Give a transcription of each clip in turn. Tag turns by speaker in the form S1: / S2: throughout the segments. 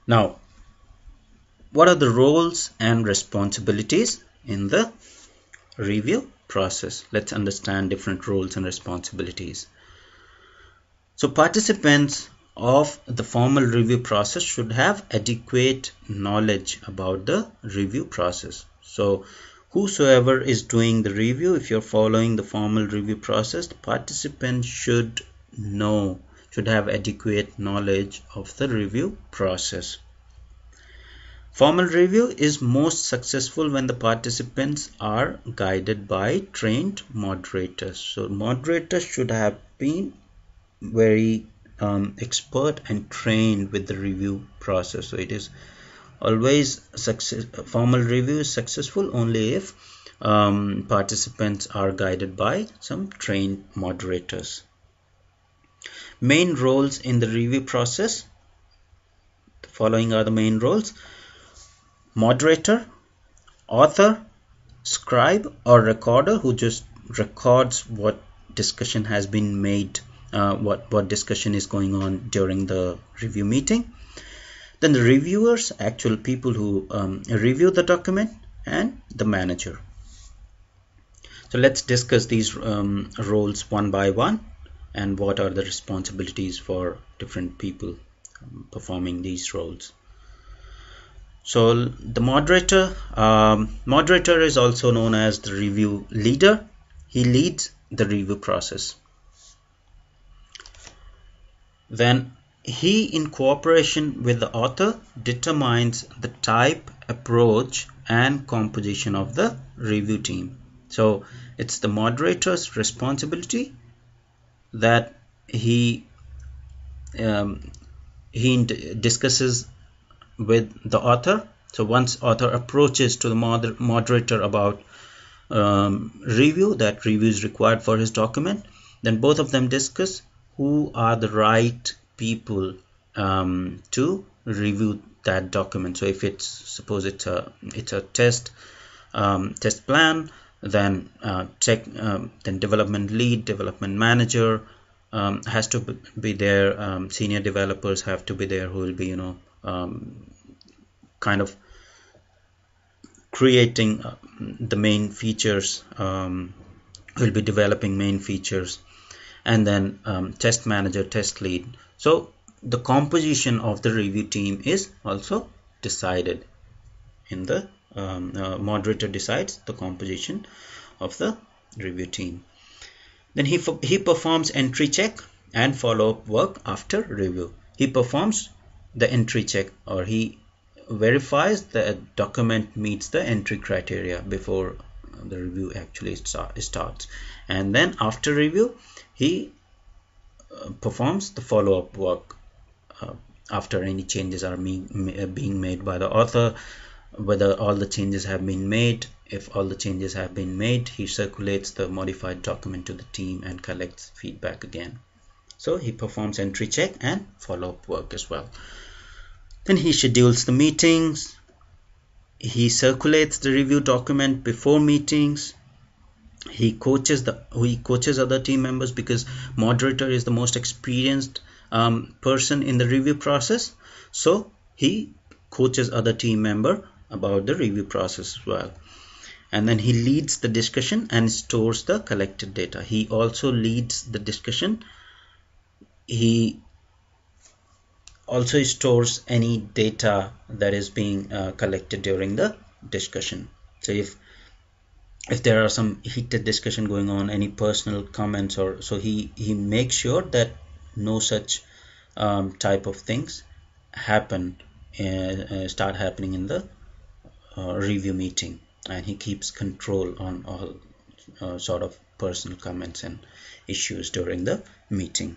S1: Now, what are the roles and responsibilities in the review process? Let's understand different roles and responsibilities. So participants of the formal review process should have adequate knowledge about the review process. So whosoever is doing the review, if you're following the formal review process, the participant should have adequate knowledge of the review process. Formal review is most successful when the participants are guided by trained moderators. So moderators should have been very expert and trained with the review process. So it is always formal review is successful only if participants are guided by some trained moderators. Main roles in the review process. The following are the main roles: moderator, author, scribe or recorder, who just records what discussion has been made, what discussion is going on during the review meeting. Then the reviewers, actual people who review the document, and the manager. So let's discuss these roles one by one and what are the responsibilities for different people performing these roles. So the moderator is also known as the review leader. He leads the review process. Then he, in cooperation with the author, determines the type, approach and composition of the review team. So it's the moderator's responsibility that he discusses with the author. So once author approaches to the moderator about review, that review is required for his document, then both of them discuss who are the right people to review that document. So if it's, suppose it's a test plan, then then development lead, development manager has to be there. Senior developers have to be there, who will be kind of creating the main features, will be developing main features, and then test manager, test lead. So the composition of the review team is also decided in the moderator decides the composition of the review team. Then he performs entry check and follow-up work after review. He performs the entry check, or he verifies the document meets the entry criteria before the review actually starts, and then after review he performs the follow-up work after any changes are being made by the author, whether all the changes have been made. If all the changes have been made, he circulates the modified document to the team and collects feedback again. So he performs entry check and follow-up work as well. Then he schedules the meetings. He circulates the review document before meetings. He coaches other team members, because moderator is the most experienced person in the review process. So he coaches other team member about the review process as well. And then he leads the discussion and stores the collected data. He also leads the discussion. He also stores any data that is being collected during the discussion. So if there are some heated discussion going on, any personal comments, or so he makes sure that no such type of things start happening in the review meeting, and he keeps control on all sort of personal comments and issues during the meeting.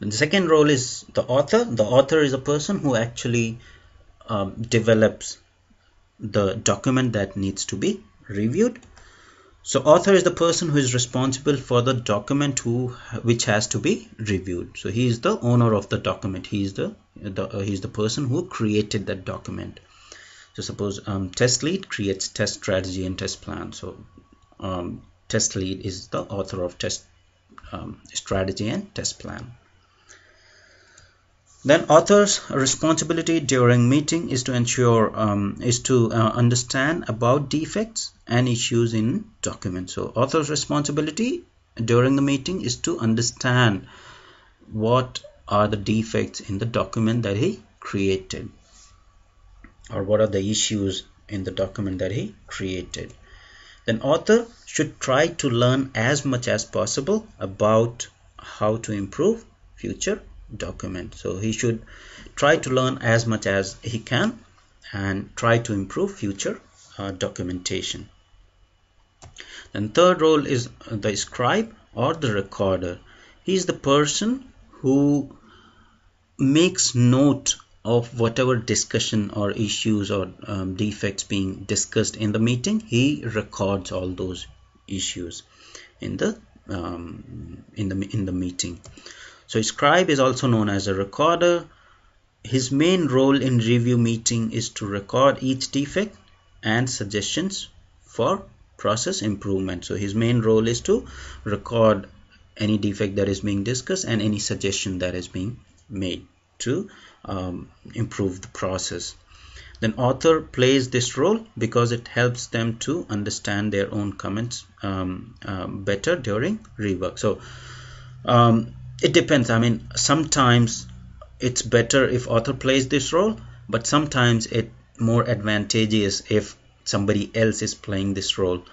S1: And the second role is the author. The author is a person who actually develops the document that needs to be reviewed. So author is the person who is responsible for the document which has to be reviewed. So he is the owner of the document. He is the person who created that document. So suppose test lead creates test strategy and test plan. So test lead is the author of test strategy and test plan. Then author's responsibility during meeting is to ensure understand about defects and issues in document. So author's responsibility during the meeting is to understand what are the defects in the document that he created, or what are the issues in the document that he created. Then author should try to learn as much as possible about how to improve future document. So he should try to learn as much as he can and try to improve future documentation. Then third role is the scribe or the recorder. He is the person who makes note of whatever discussion or issues or defects being discussed in the meeting. He records all those issues in the meeting. So scribe is also known as a recorder. His main role in review meeting is to record each defect and suggestions for process improvement. So his main role is to record any defect that is being discussed and any suggestion that is being made to improve the process. Then author plays this role because it helps them to understand their own comments better during rework. So it depends. I mean, sometimes it's better if author plays this role, but sometimes it's more advantageous if somebody else is playing this role.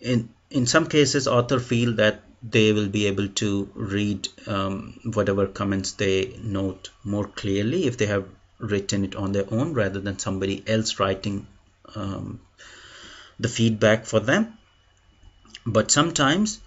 S1: In some cases, author feel that they will be able to read whatever comments they note more clearly if they have written it on their own rather than somebody else writing the feedback for them. But sometimes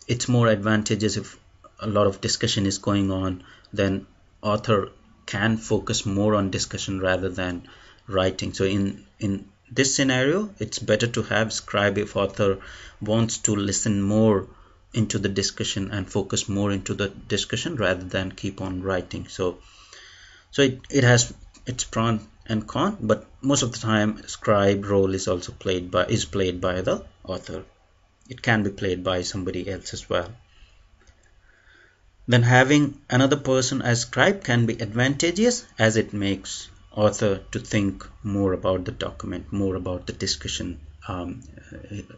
S1: it's more advantageous if a lot of discussion is going on, then author can focus more on discussion rather than writing. So in this scenario, it's better to have scribe if author wants to listen more into the discussion and focus more into the discussion rather than keep on writing. So it has its pro and con, but most of the time scribe role is also played by the author. It can be played by somebody else as well. Then having another person as scribe can be advantageous as it makes author to think more about the document, more about the discussion.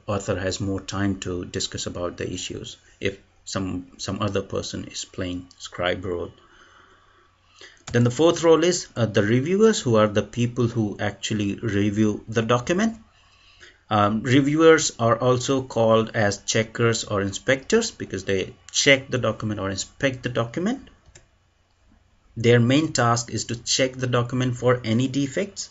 S1: Author has more time to discuss about the issues if some other person is playing scribe role. Then the fourth role is the reviewers, who are the people who actually review the document. Reviewers are also called as checkers or inspectors because they check the document or inspect the document. Their main task is to check the document for any defects.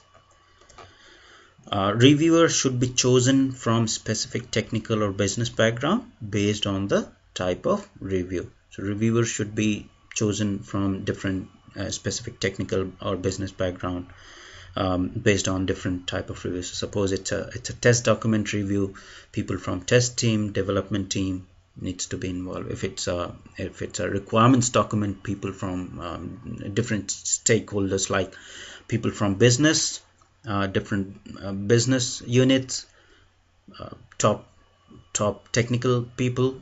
S1: Reviewers should be chosen from specific technical or business background based on the type of review. So reviewers should be chosen from different specific technical or business background based on different type of reviews. So suppose it's a test document review, people from test team, development team needs to be involved. If it's a requirements document, people from different stakeholders like people from business, different business units, top technical people,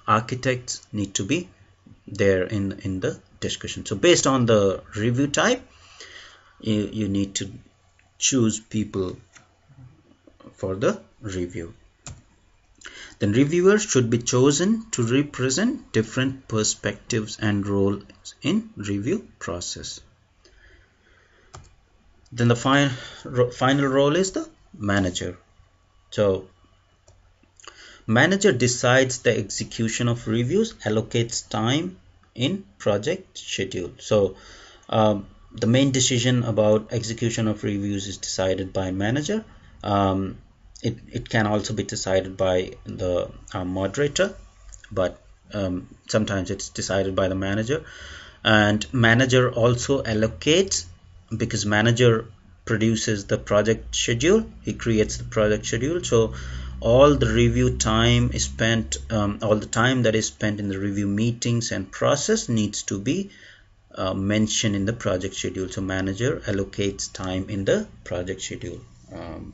S1: architects need to be there in the discussion. So based on the review type, you need to choose people for the review. Then reviewers should be chosen to represent different perspectives and roles in review process. Then the final role is the manager. So manager decides the execution of reviews, allocates time in project schedule. So the main decision about execution of reviews is decided by manager. It can also be decided by the moderator, but sometimes it's decided by the manager. And manager also allocates, because manager produces the project schedule, he creates the project schedule. So all the review time is spent, all the time that is spent in the review meetings and process needs to be mentioned in the project schedule. So manager allocates time in the project schedule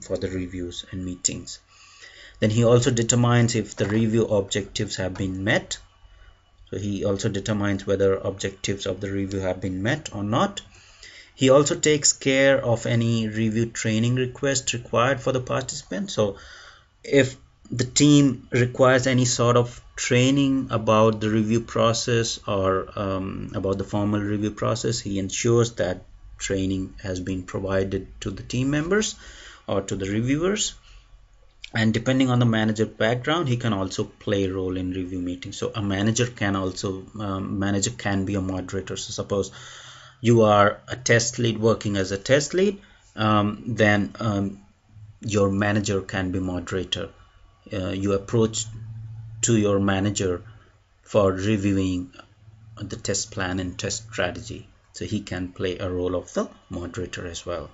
S1: for the reviews and meetings. Then he also determines if the review objectives have been met. So he also determines whether objectives of the review have been met or not. He also takes care of any review training requests required for the participant. So if the team requires any sort of training about the review process or about the formal review process, he ensures that training has been provided to the team members or to the reviewers. And depending on the manager background, he can also play a role in review meetings. So a manager can also manager can be a moderator. So suppose you are a test lead working as a test lead, then your manager can be moderator. You approach to your manager for reviewing the test plan and test strategy, so he can play a role of the moderator as well.